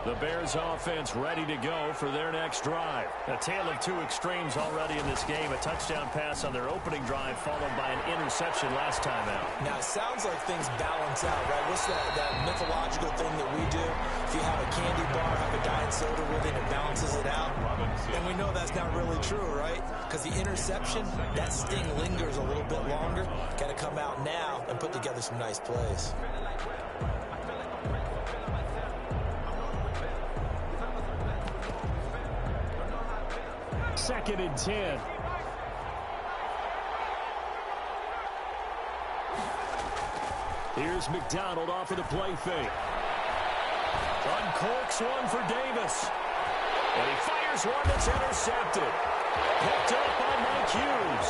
The Bears offense ready to go for their next drive. A tale of two extremes already in this game. A touchdown pass on their opening drive followed by an interception last time out. Now, it sounds like things balance out, right? What's that mythological thing that we do? If you have a candy bar, have a diet soda with it, it balances it out. And we know that's not really true, right? Because the interception, that sting lingers a little bit longer. Got to come out now and put together some nice plays. Second and 10. Here's McDonald off of the play fake. Uncorks one for Davis. And he fires one that's intercepted. Picked up by Mike Hughes.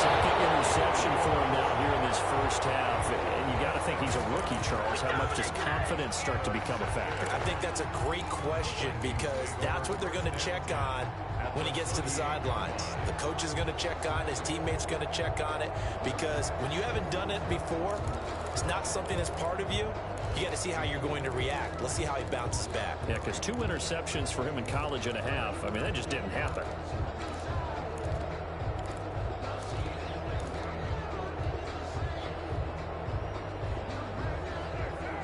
Second interception for him now here in this first half. And you got to think he's a rookie, Charles. How much does confidence start to become a factor? I think that's a great question because that's what they're going to check on when he gets to the sidelines. The coach is going to check on it. His teammates going to check on it because when you haven't done it before, it's not something that's part of you. You got to see how you're going to react. Let's see how he bounces back. Yeah, because 2 interceptions for him in college and a half. I mean, that just didn't happen.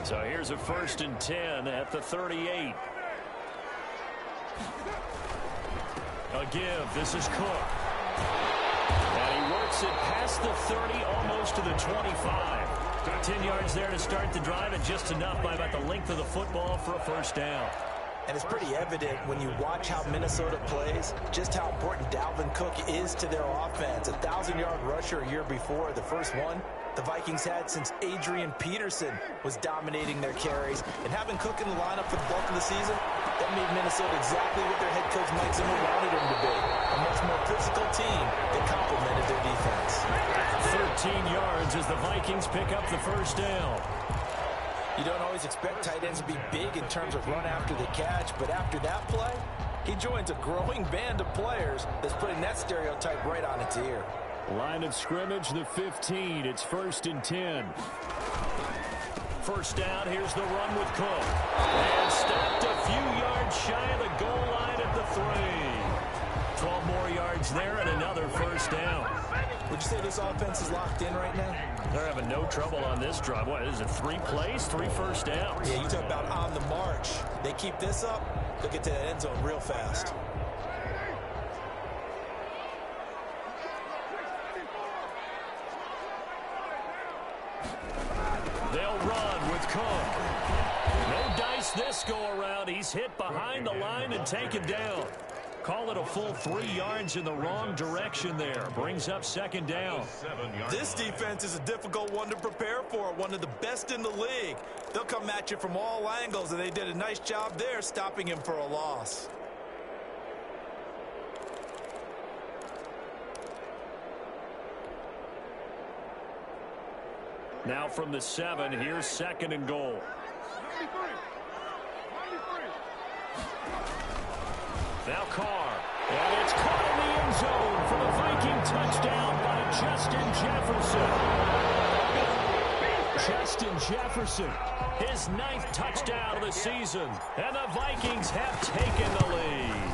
So here's a 1st and 10 at the 38. A give. This is Cook. And he works it past the 30, almost to the 25. 10 yards there to start the drive, and just enough by about the length of the football for a first down. And it's pretty evident when you watch how Minnesota plays, just how important Dalvin Cook is to their offense. 1,000-yard rusher a year before, the first one the Vikings had since Adrian Peterson was dominating their carries. And having Cook in the lineup for the bulk of the season, that made Minnesota exactly what their head coach Mike Zimmer wanted him to be. A much more physical team that complemented their defense. 13 yards as the Vikings pick up the first down. You don't always expect tight ends to be big in terms of run after the catch, but after that play, he joins a growing band of players that's putting that stereotype right on its ear. Line of scrimmage, the 15. It's 1st and 10. First down, here's the run with Cook. And stopped a few yards shy of the goal line at the 3. 12 more yards there and another first down. Would you say this offense is locked in right now? They're having no trouble on this drive. What is it, 3 plays, 3 first downs? Yeah, you talk about on the march. They keep this up, they'll get to that end zone real fast. They'll run with Cook. No dice this go around. He's hit behind the line and taken down. Call it a full 3 yards in the wrong direction there. Brings up 2nd down. This defense is a difficult one to prepare for. One of the best in the league. They'll come at you from all angles, and they did a nice job there stopping him for a loss. Now from the 7, here's 2nd and goal. Now Carr. And it's caught in the end zone for the Viking touchdown by Justin Jefferson. Justin Jefferson, his 9th touchdown of the season. And the Vikings have taken the lead.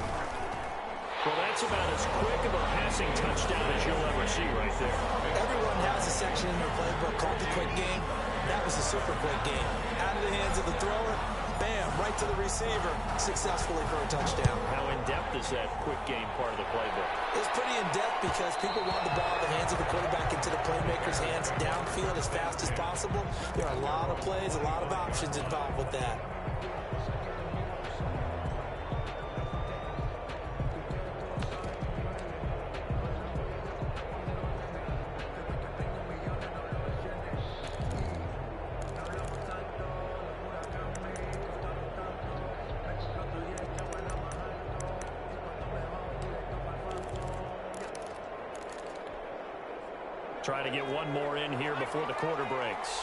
Well, that's about as quick of a passing touchdown as you'll ever see right there. Everyone has a section in their playbook called the quick game. That was a super quick game. Out of the hands of the thrower, bam, right to the receiver, successfully for a touchdown. How in-depth is that quick game part of the playbook? It's pretty in-depth because people want the ball in the hands of the quarterback into the playmaker's hands downfield as fast as possible. There are a lot of plays, a lot of options involved with that. Try to get one more in here before the quarter breaks.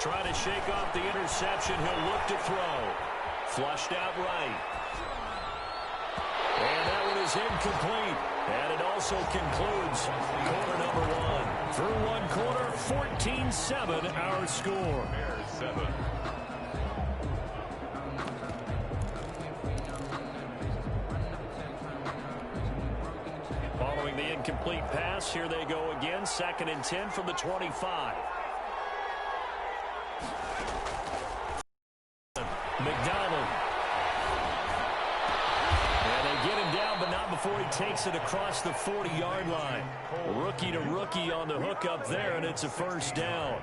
Trying to shake off the interception. He'll look to throw. Flushed out right. And that one is incomplete. And it also concludes quarter number one. Through one quarter, 14-7 our score. Following the incomplete pass, here they go again. 2nd and 10 from the 25. McDonald. And they get him down, but not before he takes it across the 40-yard line. Rookie to rookie on the hook up there, and it's a first down.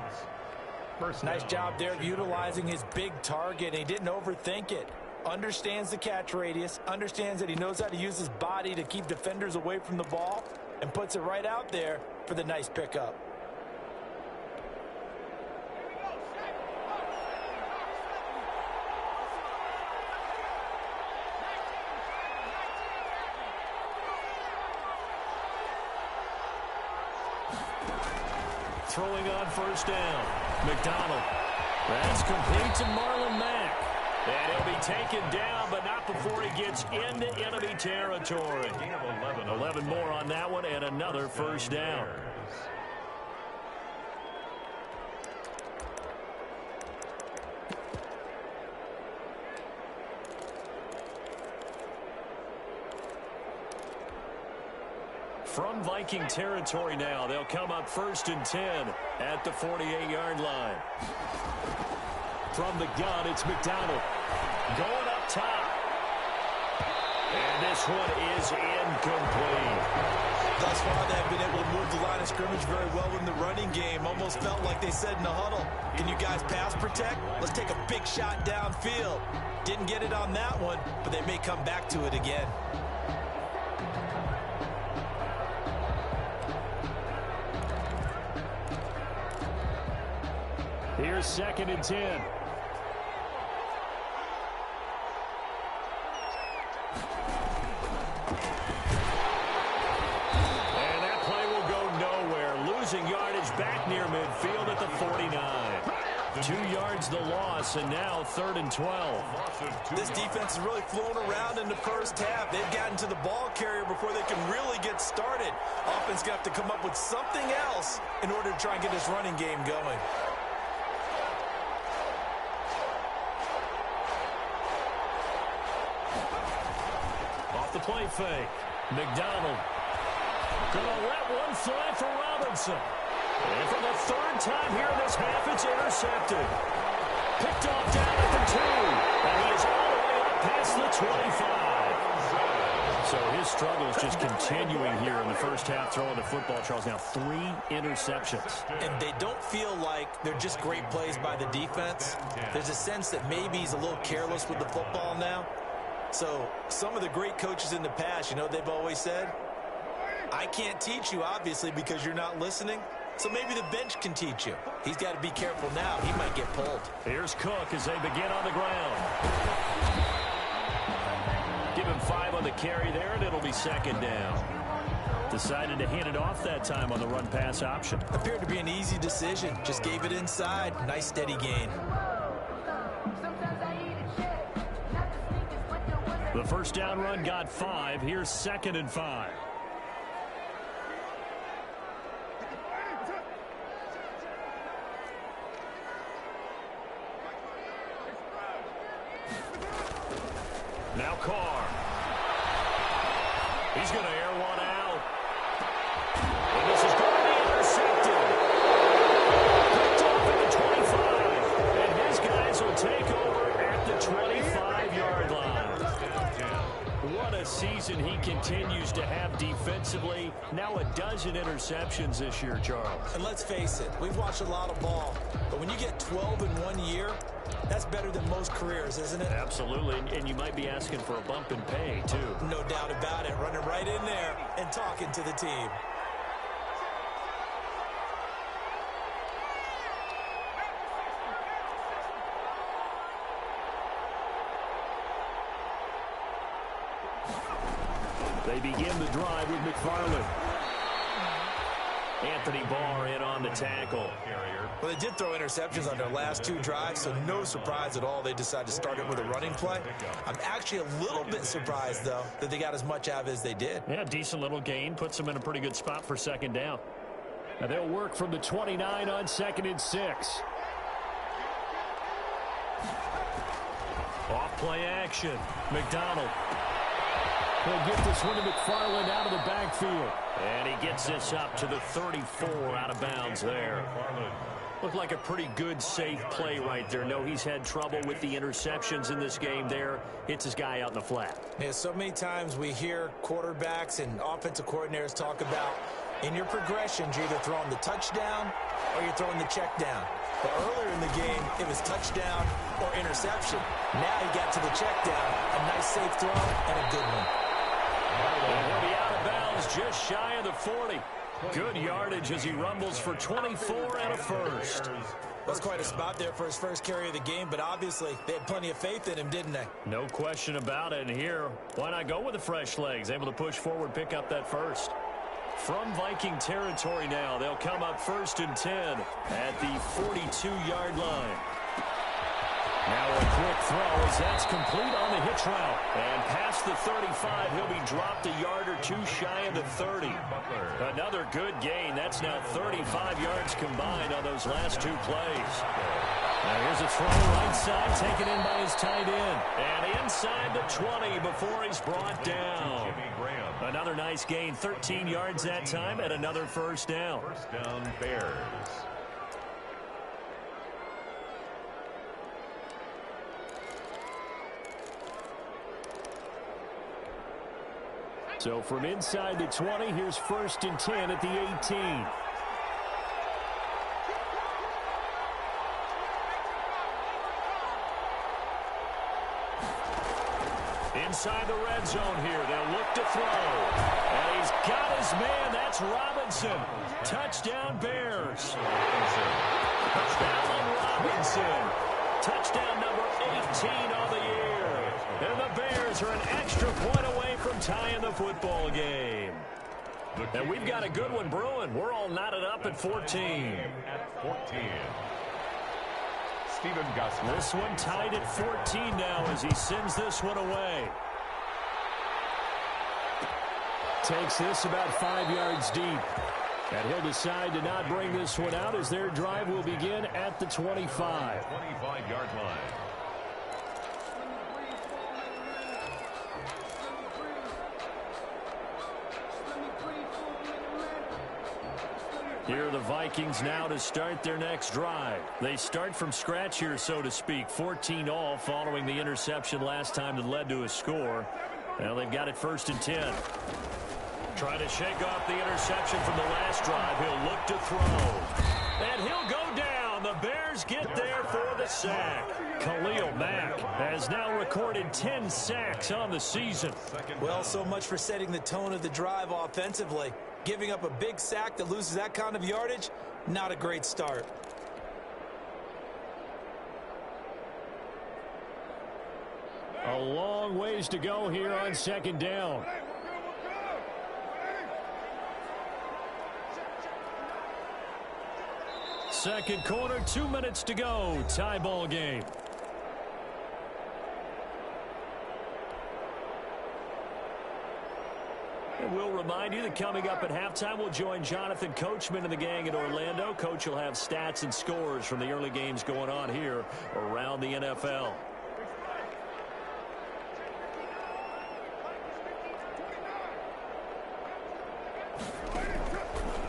Nice job there of utilizing his big target. He didn't overthink it. Understands the catch radius, understands that he knows how to use his body to keep defenders away from the ball, and puts it right out there for the nice pickup. Throwing on first down. McDonald. That's complete to Marlon Mack. And he'll be taken down, but not before he gets into enemy territory. 11 more on that one, and another first down. From Viking territory now, they'll come up 1st and 10 at the 48-yard line. From the gun, it's McDonald. Going up top. And this one is incomplete. Thus far, they've been able to move the line of scrimmage very well in the running game. Almost felt like they said in the huddle, can you guys pass protect? Let's take a big shot downfield. Didn't get it on that one, but they may come back to it again. Here's 2nd and 10. And that play will go nowhere. Losing yardage back near midfield at the 49. 2 yards the loss, and now 3rd and 12. This defense is really flown around in the first half. They've gotten to the ball carrier before they can really get started. Offense going to have to come up with something else in order to try and get this running game going. The play fake. McDonald gonna let one fly for Robinson. And for the 3rd time here in this half, it's intercepted. Picked off down at the 2. And he is all the way up past the 25. So his struggles just continuing here in the first half throwing the football, Charles. Now 3 interceptions. And they don't feel like they're just great plays by the defense. There's a sense that maybe he's a little careless with the football now. So some of the great coaches in the past, you know, they've always said, I can't teach you, obviously, because you're not listening. So maybe the bench can teach you. He's got to be careful now. He might get pulled. Here's Cook as they begin on the ground. Give him 5 on the carry there, and it'll be 2nd down. Decided to hand it off that time on the run-pass option. Appeared to be an easy decision. Just gave it inside. Nice, steady gain. The first down run got 5. Here's 2nd and 5. Now Carr. He's going to air one out. And this is going to be intercepted. Picked off at the 25. And his guys will take over at the 25-yard line. What a season he continues to have defensively. Now a dozen interceptions this year, Charles. And let's face it, we've watched a lot of ball. But when you get 12 in 1 year, that's better than most careers, isn't it? Absolutely, and you might be asking for a bump in pay, too. No doubt about it. Running right in there and talking to the team. They begin the drive with McFarland. Anthony Barr in on the tackle. Well, they did throw interceptions on their last 2 drives, so no surprise at all they decided to start it with a running play. I'm actually a little bit surprised, though, that they got as much out of it as they did. Yeah, decent little gain. Puts them in a pretty good spot for second down. Now they'll work from the 29 on 2nd and 6. Off play action. McDonald. He'll get this one to McFarland out of the backfield. And he gets this up to the 34 out of bounds there. Looked like a pretty good, safe play right there. No, he's had trouble with the interceptions in this game there. Hits his guy out in the flat. Yeah, so many times we hear quarterbacks and offensive coordinators talk about in your progressions, you're either throwing the touchdown or you're throwing the check down. But earlier in the game, it was touchdown or interception. Now he got to the check down. A nice safe throw and a good one. And he'll be out of bounds just shy of the 40. Good yardage as he rumbles for 24 and a first. That's quite a spot there for his first carry of the game, but obviously they had plenty of faith in him, didn't they? No question about it. And here, why not go with the fresh legs? Able to push forward, pick up that first. From Viking territory now, they'll come up 1st and 10 at the 42-yard line. Now a quick throw as that's complete on the hitch route. And past the 35, he'll be dropped a yard or 2 shy of the 30. Another good gain. That's now 35 yards combined on those last 2 plays. Now here's a throw right side, taken in by his tight end. And inside the 20 before he's brought down. Another nice gain, 13 yards that time, and another first down. First down, Bears. So from inside the 20, here's 1st and 10 at the 18. Inside the red zone here, they'll look to throw. And he's got his man, that's Robinson. Touchdown Bears. Allen Robinson. Touchdown number 18 on the year. And the Bears are an extra point away from tying the football game. And we've got a good one brewing. We're all knotted up at 14. At 14. Stephen Gosler. This one tied at 14 now as he sends this one away. Takes this about 5 yards deep. And he'll decide to not bring this one out as their drive will begin at the 25. 25-yard line. Here are the Vikings now to start their next drive. They start from scratch here, so to speak. 14 all following the interception last time that led to a score. Well, they've got it 1st and 10. Trying to shake off the interception from the last drive. He'll look to throw. And he'll go down. The Bears get there for the sack. Khalil Mack has now recorded 10 sacks on the season. Well, so much for setting the tone of the drive offensively. Giving up a big sack that loses that kind of yardage, not a great start. A long ways to go here on 2nd down. Second quarter, 2 minutes to go. Tie ball game. And we'll remind you that coming up at halftime, we'll join Jonathan Coachman and the gang in Orlando. Coach will have stats and scores from the early games going on here around the NFL.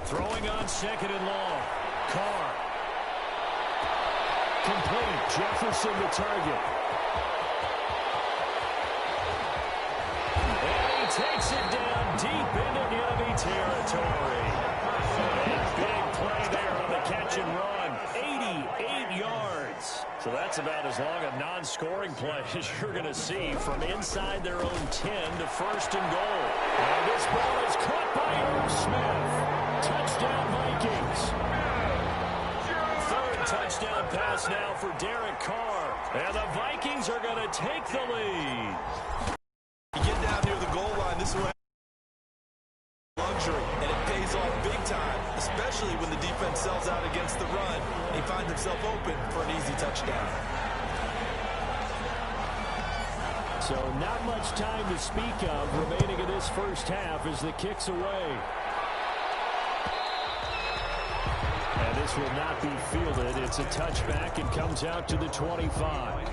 Throwing on 2nd and long. Carr. Complete. Jefferson the target. And he takes it down deep into enemy territory. And big play there on the catch and run. 88 yards. So that's about as long a non-scoring play as you're going to see from inside their own 10 to 1st and goal. And this ball is caught by Irv Smith. Touchdown Vikings. Third touchdown pass now for Derek Carr. And the Vikings are going to take the lead. You get down near the goal line, this is what luxury, and it pays off big time, especially especially when the defense sells out against the run. He finds himself open for an easy touchdown. So not much time to speak of remaining in this first half as the kick's away. And this will not be fielded. It's a touchback and comes out to the 25.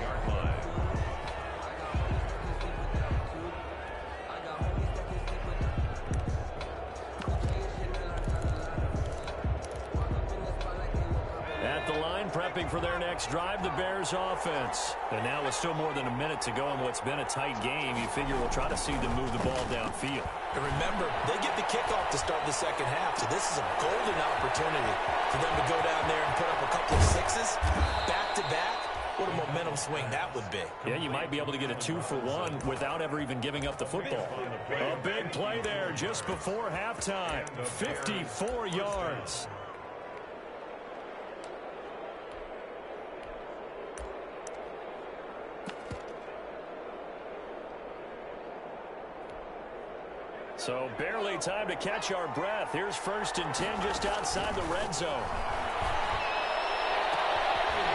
Prepping for their next drive, the Bears offense. And now with still more than a minute to go in what's been a tight game, you figure we'll try to see them move the ball downfield. And remember, they get the kickoff to start the second half, so this is a golden opportunity for them to go down there and put up a couple of sixes back-to-back. What a momentum swing that would be. Yeah, you might be able to get a 2-for-1 without ever even giving up the football. A big play there just before halftime. 54 yards. So barely time to catch our breath. Here's 1st and 10 just outside the red zone.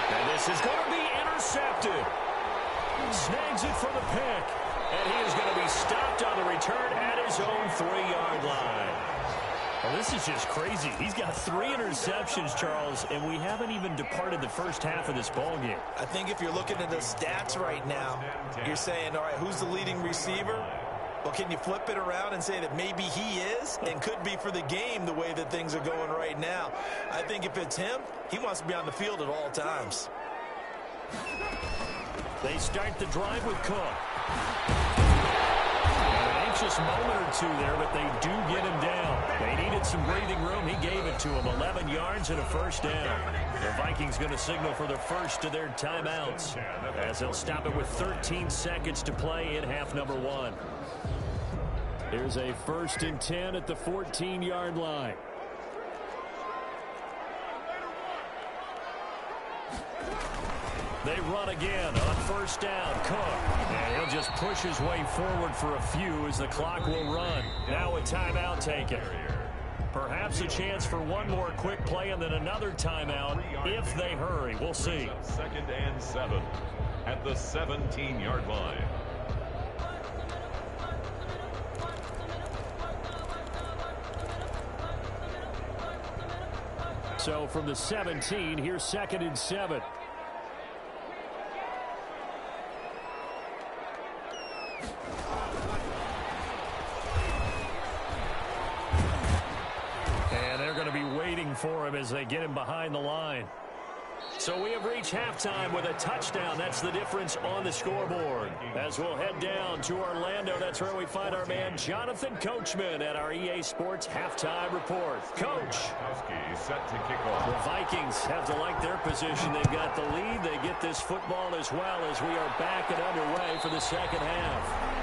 And this is going to be intercepted. Snags it for the pick. And he is going to be stopped on the return at his own 3-yard line. Well, this is just crazy. He's got 3 interceptions, Charles, and we haven't even departed the first half of this ballgame. I think if you're looking at the stats right now, you're saying, all right, who's the leading receiver? Well, can you flip it around and say that maybe he is and could be for the game the way that things are going right now? I think if it's him, he wants to be on the field at all times. They start the drive with Cook. An anxious moment or two there, but they do get him down. They needed some breathing room. He gave it to him. 11 yards and a first down. The Vikings going to signal for the first of their timeouts as they'll stop it with 13 seconds to play in half number 1. Here's a 1st and 10 at the 14-yard line. They run again on 1st down. Cook. And he'll just push his way forward for a few as the clock will run. Now a timeout taken. Perhaps a chance for one more quick play and then another timeout if they hurry. We'll see. 2nd and 7 at the 17-yard line. So from the 17, here's 2nd and 7. And they're going to be waiting for him as they get him behind the line. So we have reached halftime with a touchdown. That's the difference on the scoreboard. As we'll head down to Orlando, that's where we find our man Jonathan Coachman at our EA Sports Halftime Report. Coach. Set to kick off. The Vikings have to like their position. They've got the lead. They get this football as well as we are back and underway for the second half.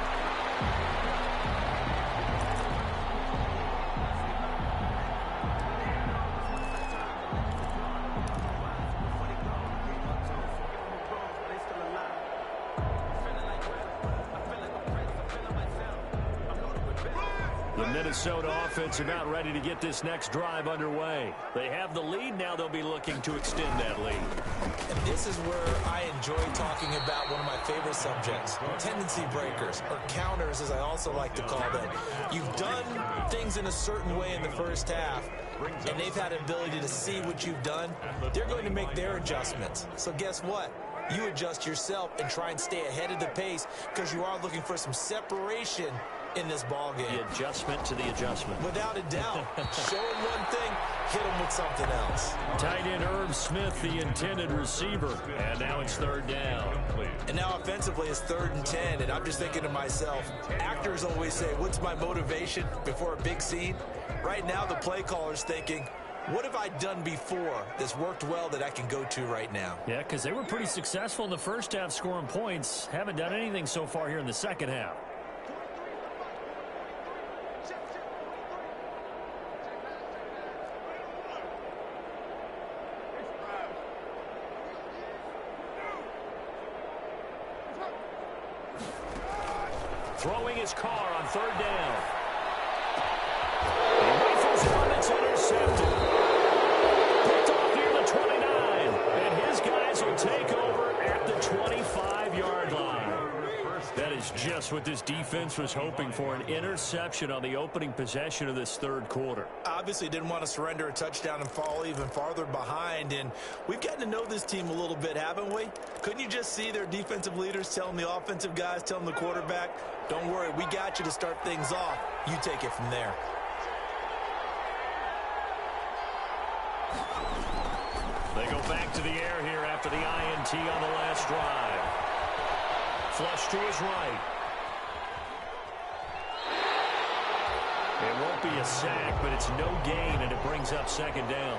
The Minnesota offense about ready to get this next drive underway. They have the lead. Now they'll be looking to extend that lead. And this is where I enjoy talking about one of my favorite subjects, tendency breakers, or counters as I also like to call them. You've done things in a certain way in the first half, and they've had an ability to see what you've done. They're going to make their adjustments. So guess what? You adjust yourself and try and stay ahead of the pace because you are looking for some separation in this ball game. The adjustment to the adjustment. Without a doubt. Show him one thing, hit him with something else. Tight end Irv Smith, the intended receiver. And now it's 3rd down. And now offensively it's 3rd and 10. And I'm just thinking to myself, actors always say, what's my motivation before a big scene? Right now the play caller's thinking, what have I done before that's worked well that I can go to right now? Yeah, because they were pretty successful in the first half scoring points. Haven't done anything so far here in the second half. Throwing his car on 3rd down. He rifles one, it's intercepted. is just what this defense was hoping for, an interception on the opening possession of this third quarter. Obviously didn't want to surrender a touchdown and fall even farther behind, and we've gotten to know this team a little bit, haven't we? Couldn't you just see their defensive leaders telling the offensive guys, telling the quarterback, don't worry, we got you to start things off. You take it from there. They go back to the air here after the INT on the last drive. Flush to his right. It won't be a sack, but it's no gain, and it brings up second down.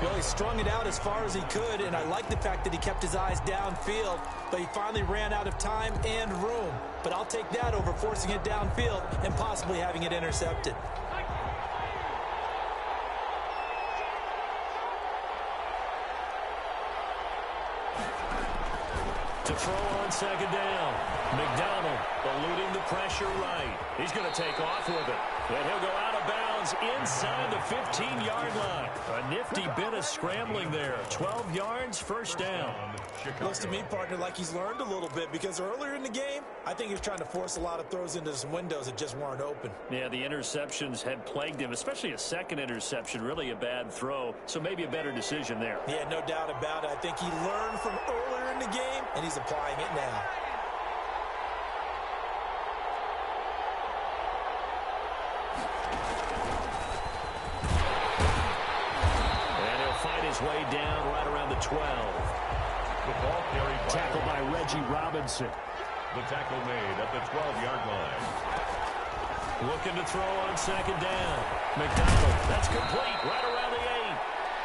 Well, he strung it out as far as he could, and I like the fact that he kept his eyes downfield, but he finally ran out of time and room. But I'll take that over forcing it downfield and possibly having it intercepted. To throw on second down. McDonald eluding the pressure right. He's going to take off with it. And he'll go out of bounds inside the 15-yard line. A nifty bit of scrambling there. 12 yards, first down. Looks to me, partner, like he's learned a little bit, because earlier in the game, I think he was trying to force a lot of throws into some windows that just weren't open. Yeah, the interceptions had plagued him, especially a second interception, really a bad throw. So maybe a better decision there. Yeah, no doubt about it. I think he learned from earlier in the game, and he's applying it now. His way down right around the 12. The ball carried by Tackled by Reggie Robinson. The tackle made at the 12-yard line. Looking to throw on second down. McDonald, that's complete right around the 8.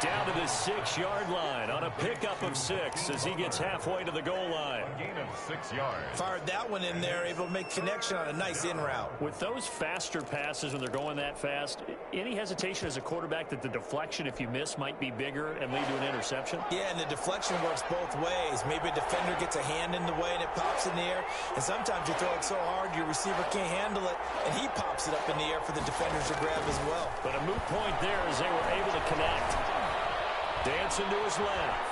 Down to the 6-yard line on a pickup of 6 as he gets halfway to the goal line. A gain of 6 yards. Fired that one in there, able to make connection on a nice in route. With those faster passes when they're going that fast, any hesitation as a quarterback that the deflection, if you miss, might be bigger and lead to an interception? Yeah, and the deflection works both ways. Maybe a defender gets a hand in the way and it pops in the air. And sometimes you throw it so hard your receiver can't handle it, and he pops it up in the air for the defenders to grab as well. But a moot point there as they were able to connect. Dancing to his left.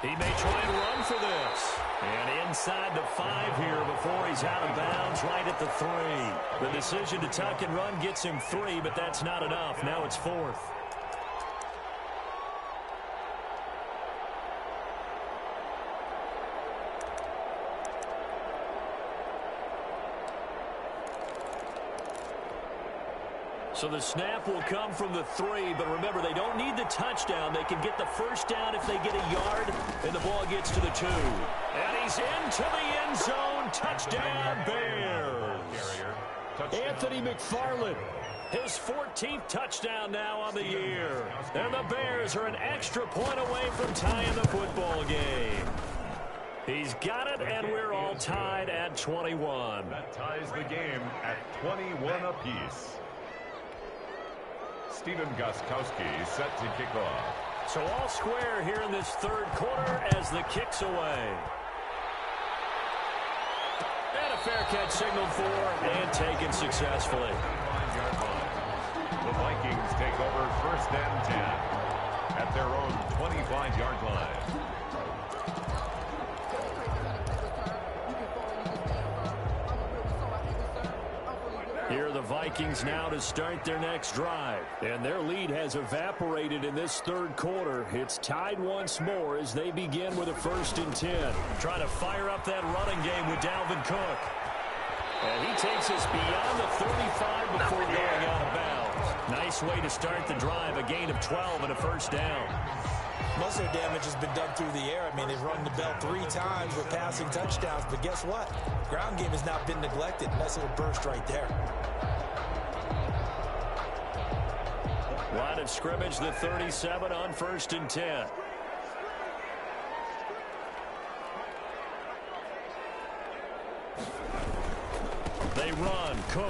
He may try and run for this. And inside the 5 here before he's out of bounds right at the 3. The decision to tuck and run gets him 3, but that's not enough. Now it's 4th. So the snap will come from the 3, but remember, they don't need the touchdown. They can get the first down if they get a yard, and the ball gets to the 2. And he's into the end zone. Touchdown, Bears. Anthony McFarland, his 14th touchdown now on the year. And the Bears are an extra point away from tying the football game. He's got it, and we're all tied at 21. That ties the game at 21 apiece. Steven Gostkowski set to kick off. So all square here in this third quarter as the kick's away. And a fair catch signaled for and taken successfully. 5-yard line. The Vikings take over first and 10 at their own 25-yard line. Here are the Vikings now to start their next drive. And their lead has evaporated in this third quarter. It's tied once more as they begin with a 1st and 10. Trying to fire up that running game with Dalvin Cook. And he takes us beyond the 35 before going out of bounds. Nice way to start the drive. A gain of 12 and a first down. Most of their damage has been done through the air. I mean, they've rung the bell 3 times with passing touchdowns, but guess what? Ground game has not been neglected. Nice little burst right there. Line of scrimmage, the 37 on 1st and 10. They run, Cook.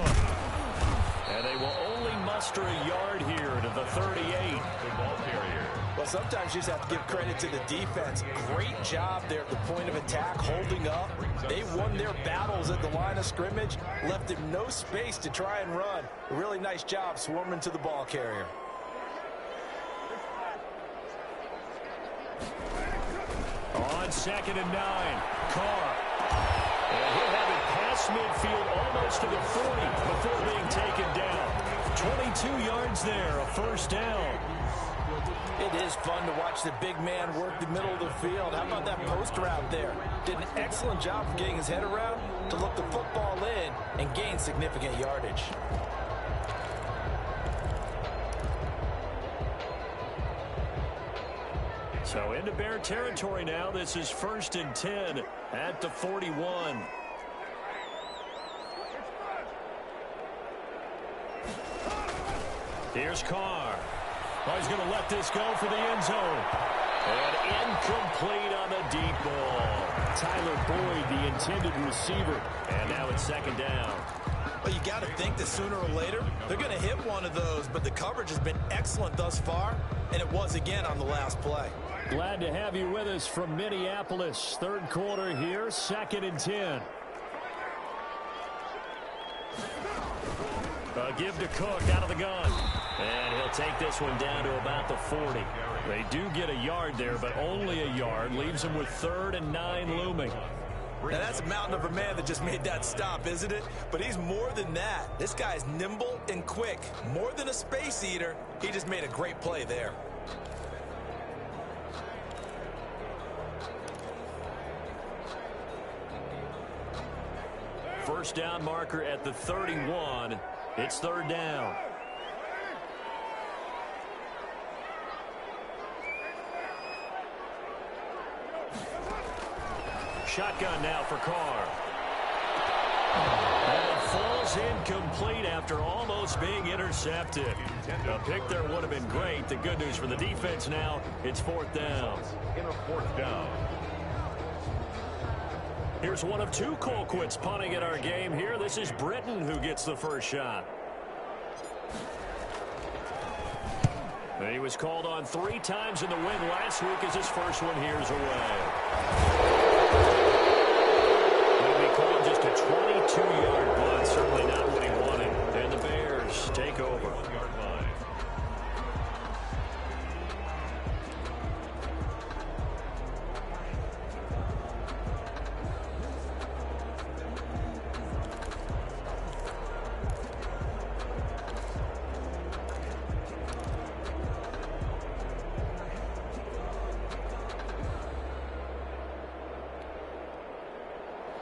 And they will only muster a yard here to the 38. The ball carrier. Well, sometimes you just have to give credit to the defense. Great job there at the point of attack, holding up. They won their battles at the line of scrimmage, left them no space to try and run. A really nice job swarming to the ball carrier. On 2nd and 9, Carr. And he'll have it almost to the 40 before being taken down. 22 yards there, a first down. It is fun to watch the big man work the middle of the field. How about that post route there? Did an excellent job of getting his head around to look the football in and gain significant yardage. So into Bear territory now. This is 1st and 10 at the 41. Here's Carr. Oh, he's going to let this go for the end zone. And incomplete on the deep ball. Tyler Boyd, the intended receiver. And now it's 2nd down. Well, you got to think that sooner or later they're going to hit one of those, but the coverage has been excellent thus far, and it was again on the last play. Glad to have you with us from Minneapolis. 3rd quarter here, 2nd and 10. Give to Cook out of the gun. And he'll take this one down to about the 40. They do get a yard there, but only a yard. Leaves them with 3rd and 9 looming. Now, that's a mountain of a man that just made that stop, isn't it? But he's more than that. This guy's nimble and quick. More than a space eater. He just made a great play there. First down marker at the 31. It's 3rd down. Shotgun now for Carr. And it falls incomplete after almost being intercepted. A pick there would have been great. The good news for the defense now, it's 4th down. In a 4th down. Here's one of 2 Colquitts punting at our game here. This is Britton who gets the first shot. And he was called on 3 times in the win last week as his first one here's away. It'll be called just a 22-yard punt. Certainly not what he wanted. And the Bears take over.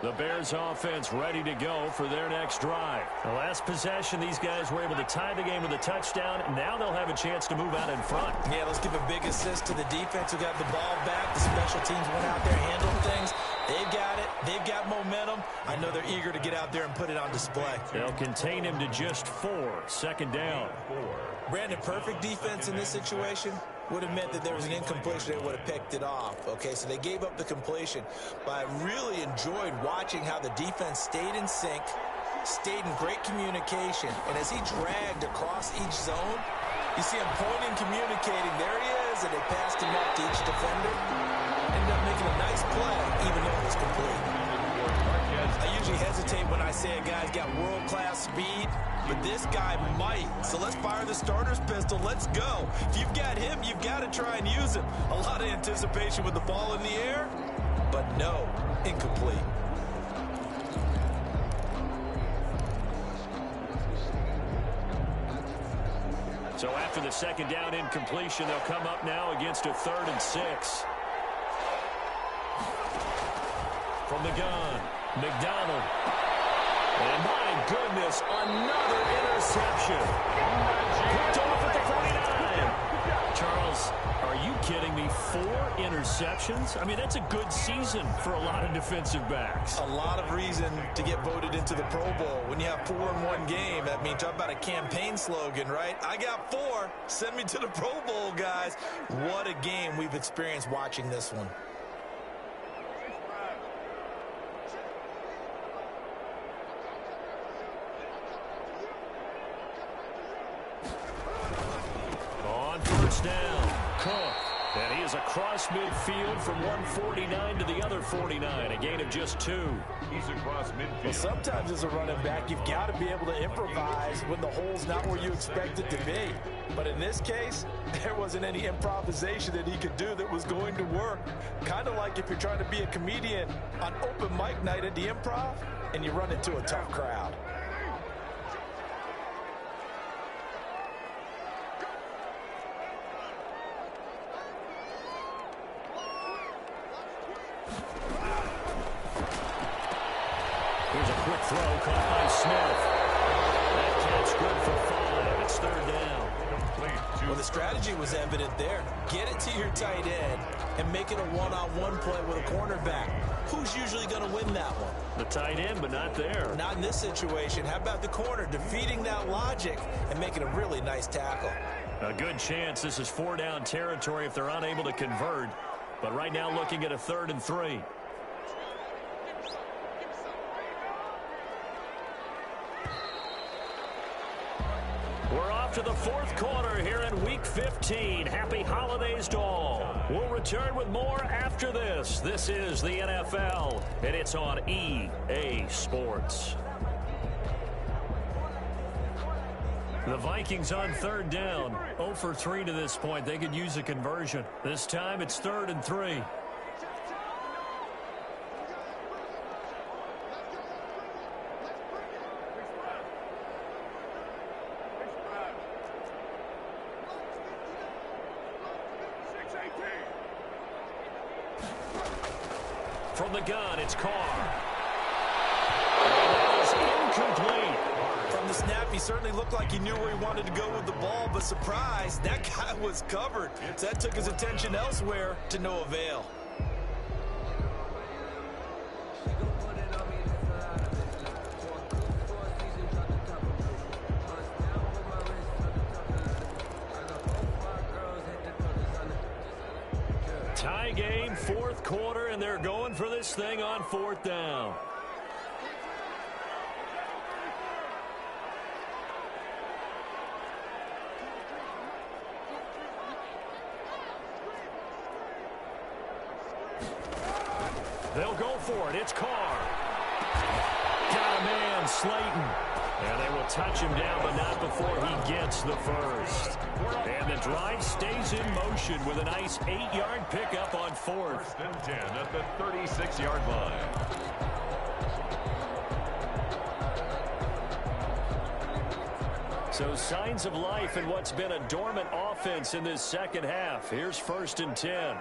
The Bears offense ready to go for their next drive. The last possession, these guys were able to tie the game with a touchdown. Now they'll have a chance to move out in front. Yeah, let's give a big assist to the defense who got the ball back. The special teams went out there, handled things. They've got it. They've got momentum. I know they're eager to get out there and put it on display. They'll contain him to just 4. 2nd down. Brandon, perfect defense in this situation would have meant that there was an incompletion. They would have picked it off. Okay, so they gave up the completion. But I really enjoyed watching how the defense stayed in sync, stayed in great communication. And as he dragged across each zone, you see him pointing, communicating. There he is, and they passed him up to each defender. Ended up making a nice play, even though it was complete. I usually hesitate when I say a guy's got world-class speed, but this guy might. So let's fire the starter's pistol. Let's go. If you've got him, you've got to try and use him. A lot of anticipation with the ball in the air, but no, incomplete. So after the 2nd down incompletion, they'll come up now against a 3rd and 6. From the gun, McDonald. And my goodness, another interception. Picked off at the 49. Charles, are you kidding me? 4 interceptions? I mean, that's a good season for a lot of defensive backs. A lot of reason to get voted into the Pro Bowl. When you have 4 in one game, that means talk about a campaign slogan, right? I got 4. Send me to the Pro Bowl, guys. What a game we've experienced watching this one. Down, Cook, and he is across midfield from 149 to the other 49, a gain of just 2. He's across midfield. Well, sometimes as a running back, you've got to be able to improvise when the hole's not where you expect it to be. But in this case, there wasn't any improvisation that he could do that was going to work. Kind of like if you're trying to be a comedian on open mic night at the Improv and you run into a tough crowd. Here's a quick throw caught by Smith. That catch good for 5. It's third down. Well, the strategy was evident there. Get it to your tight end and make it a one-on-one play with a cornerback. Who's usually going to win that one? The tight end, but not there. Not in this situation. How about the corner defeating that logic and making a really nice tackle? A good chance this is 4-down territory if they're unable to convert. But right now looking at a 3rd and 3. We're off to the 4th quarter here in Week 15. Happy holidays to all. We'll return with more after this. This is the NFL, and it's on EA Sports. The Vikings on 3rd down. 0 for 3 to this point. They could use a conversion. This time it's 3rd and 3. From the gun, it's Carr. That is incomplete. From the snap, he certainly looked like he knew where he wanted to go with the ball, but surprise, that guy was covered. So that took his attention elsewhere to no avail. Tie game, 4th quarter, and they're going for this thing on 4th down. They'll go for it. It's Carr. Got a man, Slayton. And they will touch him down, but not before he gets the first. And the drive stays in motion with a nice 8-yard pickup on 4th. 1st and 10 at the 36-yard line. So signs of life in what's been a dormant offense in this second half. Here's 1st and 10.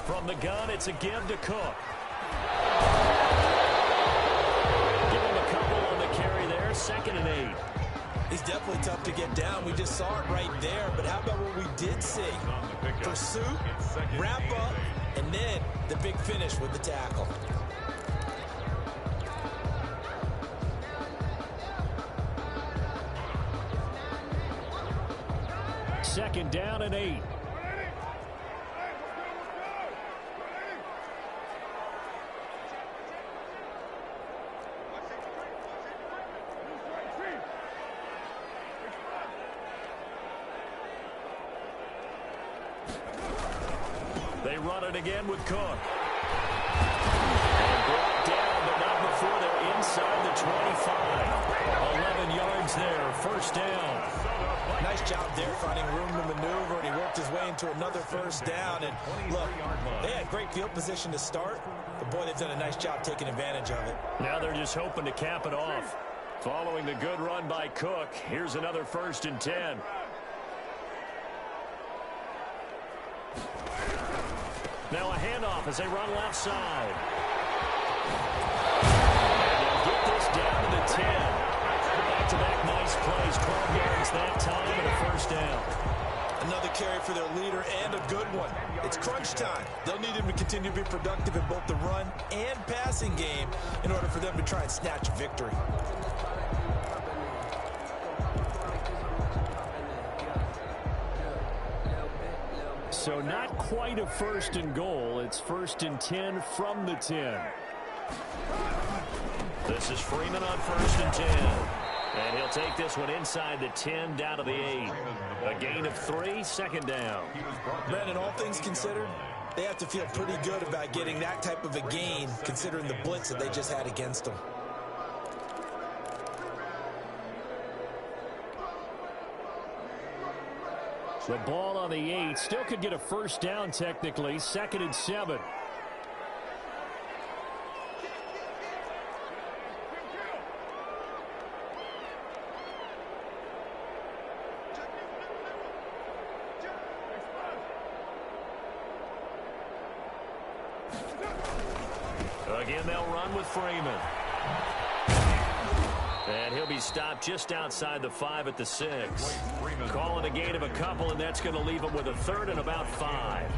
From the gun, it's a give to Cook. Give him a couple on the carry there. 2nd and 8. He's definitely tough to get down. We just saw it right there. But how about what we did see? Pursuit, wrap up, and then the big finish with the tackle. Second down and 8. They run it again with Cook. And brought down, but not before they're inside the 25. 11 yards there, 1st down. Nice job there finding room to maneuver, and he worked his way into another 1st down. And look, they had great field position to start, but boy, they've done a nice job taking advantage of it. Now they're just hoping to cap it off. Following the good run by Cook, here's another 1st and 10. Now a handoff as they run left side. And they'll get this down to the 10. Back-to-back nice plays, 12 yards that time, and a 1st down. Another carry for their leader, and a good one. It's crunch time. They'll need him to continue to be productive in both the run and passing game in order for them to try and snatch victory. So not quite a 1st and goal. It's 1st and 10 from the 10. This is Freeman on 1st and 10. And he'll take this one inside the 10 down to the 8. A gain of 3, 2nd down. Brandon, all things considered, they have to feel pretty good about getting that type of a gain considering the blitz that they just had against them. The ball on the 8. Still could get a 1st down technically. 2nd and 7. Again, they'll run with Freeman. And he'll be stopped just outside the 5 at the 6. Call it a gain of a couple, and that's going to leave him with a third and about 5.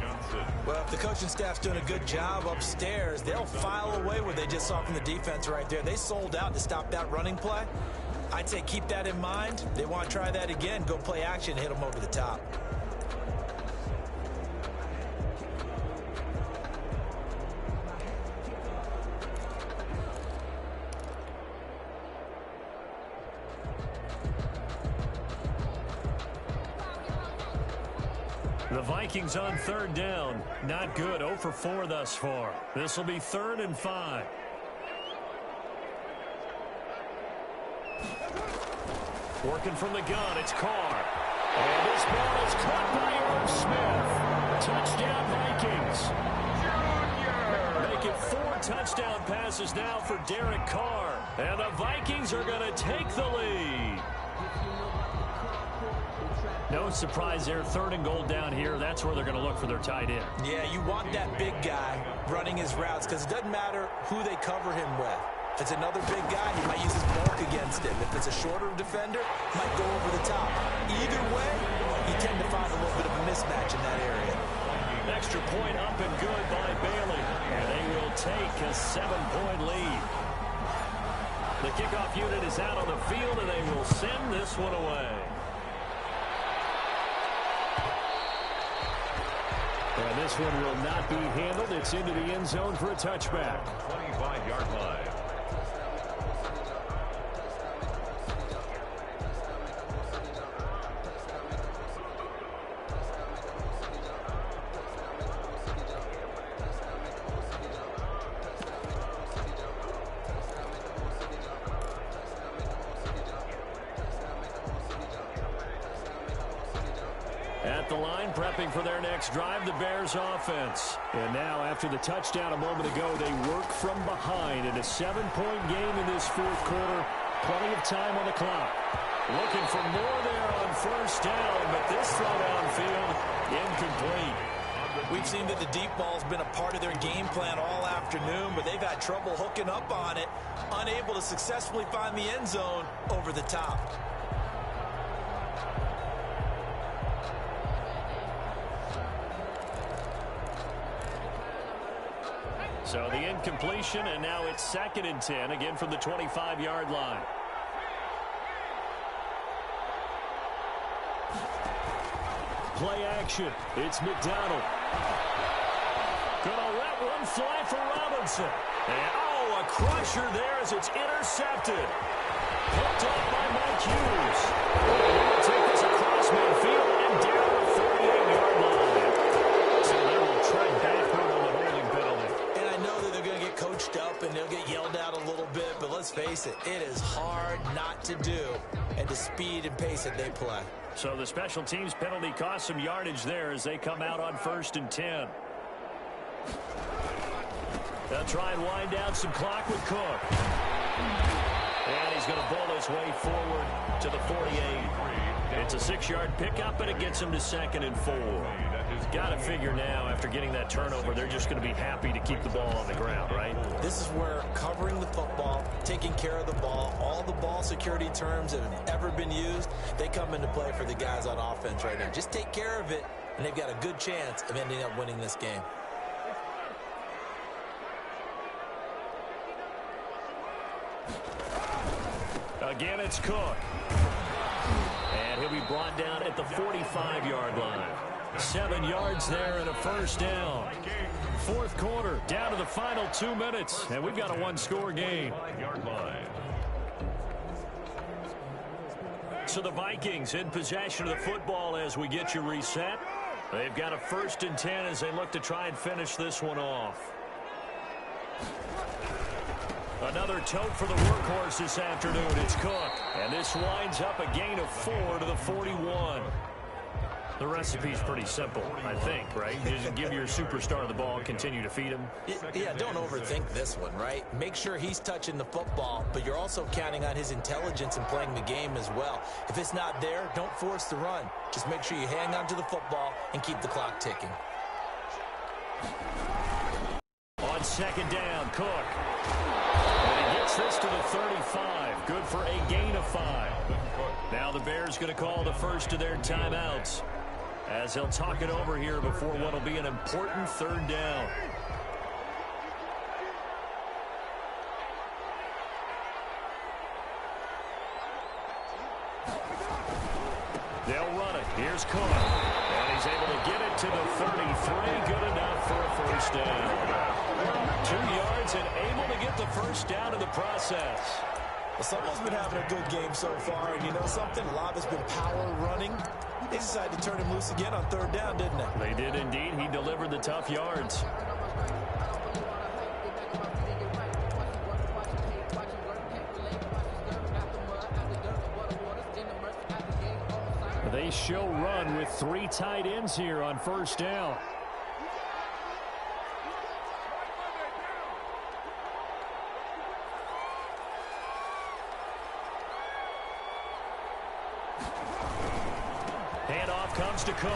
Well, if the coaching staff's doing a good job upstairs, they'll file away what they just saw from the defense right there. They sold out to stop that running play. I'd say keep that in mind. They want to try that again. Go play action, hit them over the top. The Vikings on third down. Not good. 0 for 4 thus far. This will be 3rd and 5. Working from the gun, it's Carr. And this ball is caught by Irv Smith. Touchdown, Vikings. Make it 4 touchdown passes now for Derek Carr. And the Vikings are going to take the lead. No surprise there. 3rd and goal down here. That's where they're going to look for their tight end. Yeah, you want that big guy running his routes because it doesn't matter who they cover him with. If it's another big guy, he might use his bulk against him. If it's a shorter defender, he might go over the top. Either way, you tend to find a little bit of a mismatch in that area. Extra point up and good by Bailey. And they will take a 7-point lead. The kickoff unit is out on the field, and they will send this one away. And this one will not be handled. It's into the end zone for a touchback. 25-yard line. At the line, prepping for their next drive, the Bears offense. And now, after the touchdown a moment ago, they work from behind in a 7-point game in this 4th quarter. Plenty of time on the clock. Looking for more there on 1st down, but this throw downfield, incomplete. We've seen that the deep ball's been a part of their game plan all afternoon, but they've had trouble hooking up on it, unable to successfully find the end zone over the top. So the incompletion, and now it's 2nd and 10, again from the 25-yard line. Play action. It's McDonald. Gonna let one fly for Robinson. And, oh, a crusher there as it's intercepted. Picked up by Mike Hughes. He will take this across midfield and down the 48-yard line. So they will tread backward on the holding penalty. And I know that they're going to get coached up and they'll get yelled at a little bit, but let's face it, it is hard not to do at the speed and pace that they play. So the special teams penalty cost some yardage there as they come out on 1st and 10. They'll try and wind down some clock with Cook. And he's going to bowl his way forward to the 48. It's a 6-yard pickup, and it gets him to 2nd and 4. Got to figure now, after getting that turnover, they're just going to be happy to keep the ball on the ground, right? This is where covering the football, taking care of the ball, all the ball security terms that have ever been used, they come into play for the guys on offense right now. Just take care of it, and they've got a good chance of ending up winning this game. Again, it's Cook. And he'll be brought down at the 45-yard line. 7 yards there and a 1st down. 4th quarter, down to the final 2 minutes, and we've got a 1-score game. So the Vikings in possession of the football as we get you reset. They've got a 1st and 10 as they look to try and finish this one off. Another tote for the workhorse this afternoon. It's Cook. And this winds up a gain of 4 to the 41. The recipe's pretty simple, I think, right? Just give your superstar the ball, continue to feed him. Yeah, don't overthink this one, right? Make sure he's touching the football, but you're also counting on his intelligence in playing the game as well. If it's not there, don't force the run. Just make sure you hang on to the football and keep the clock ticking. On second down. Cook. And he gets this to the 35. Good for a gain of 5. Now the Bears going to call the first of their timeouts, as they'll talk it over here before what will be an important third down. They'll run it. Here's Cook. And he's able to get it to the 33. Good enough for a first down. 2 yards and able to get the first down in the process. Well, someone's been having a good game so far, and you know something? A lot has been power running. They decided to turn him loose again on third down, didn't they? They did indeed. He delivered the tough yards. They show run with 3 tight ends here on first down. Handoff comes to Cook.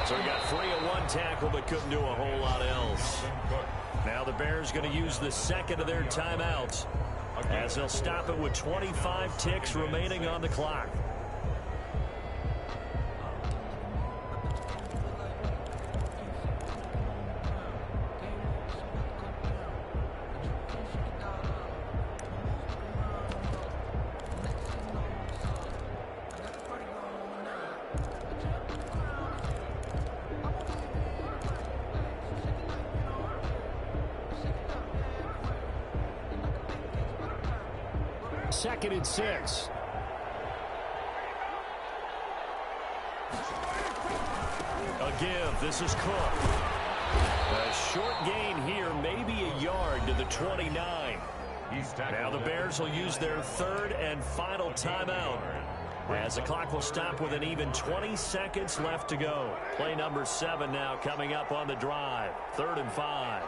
So he got free of 1 tackle but couldn't do a whole lot else. Now the Bears going to use the second of their timeouts, as they'll stop it with 25 ticks remaining on the clock. Second and 6. A give. This is Cook. A short gain here, maybe a yard to the 29. Now the Bears will use their third and final timeout, as the clock will stop with an even 20 seconds left to go. Play number 7 now coming up on the drive. 3rd and 5.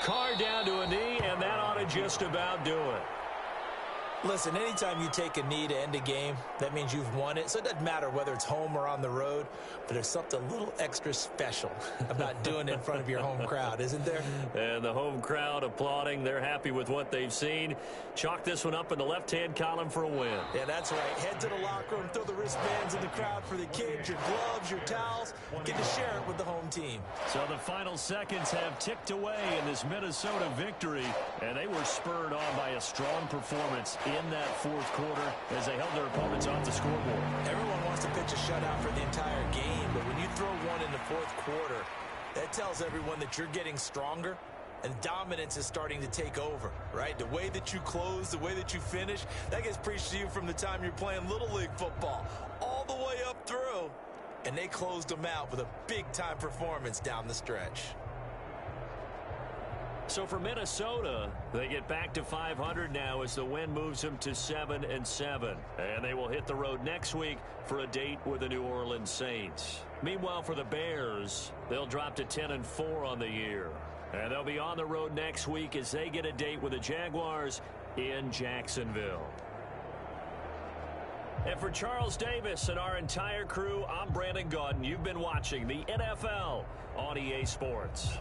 Carr down to a knee, and that ought to just about do it. Listen, anytime you take a knee to end a game, that means you've won it. So it doesn't matter whether it's home or on the road, but there's something a little extra special about doing it in front of your home crowd, isn't there? And the home crowd applauding. They're happy with what they've seen. Chalk this one up in the left-hand column for a win. Yeah, that's right. Head to the locker room, throw the wristbands in the crowd for the kids, your gloves, your towels. Get to share it with the home team. So the final seconds have ticked away in this Minnesota victory, and they were spurred on by a strong performance in that fourth quarter as they held their opponents off the scoreboard. Everyone wants to pitch a shutout for the entire game, but when you throw one in the fourth quarter, that tells everyone that you're getting stronger and dominance is starting to take over, right? The way that you close, the way that you finish, that gets preached to you from the time you're playing Little League football all the way up through, and they closed them out with a big-time performance down the stretch. So for Minnesota, they get back to 500 now as the win moves them to 7-7. And they will hit the road next week for a date with the New Orleans Saints. Meanwhile, for the Bears, they'll drop to 10-4 on the year. And they'll be on the road next week as they get a date with the Jaguars in Jacksonville. And for Charles Davis and our entire crew, I'm Brandon Gaudin. You've been watching the NFL on EA Sports.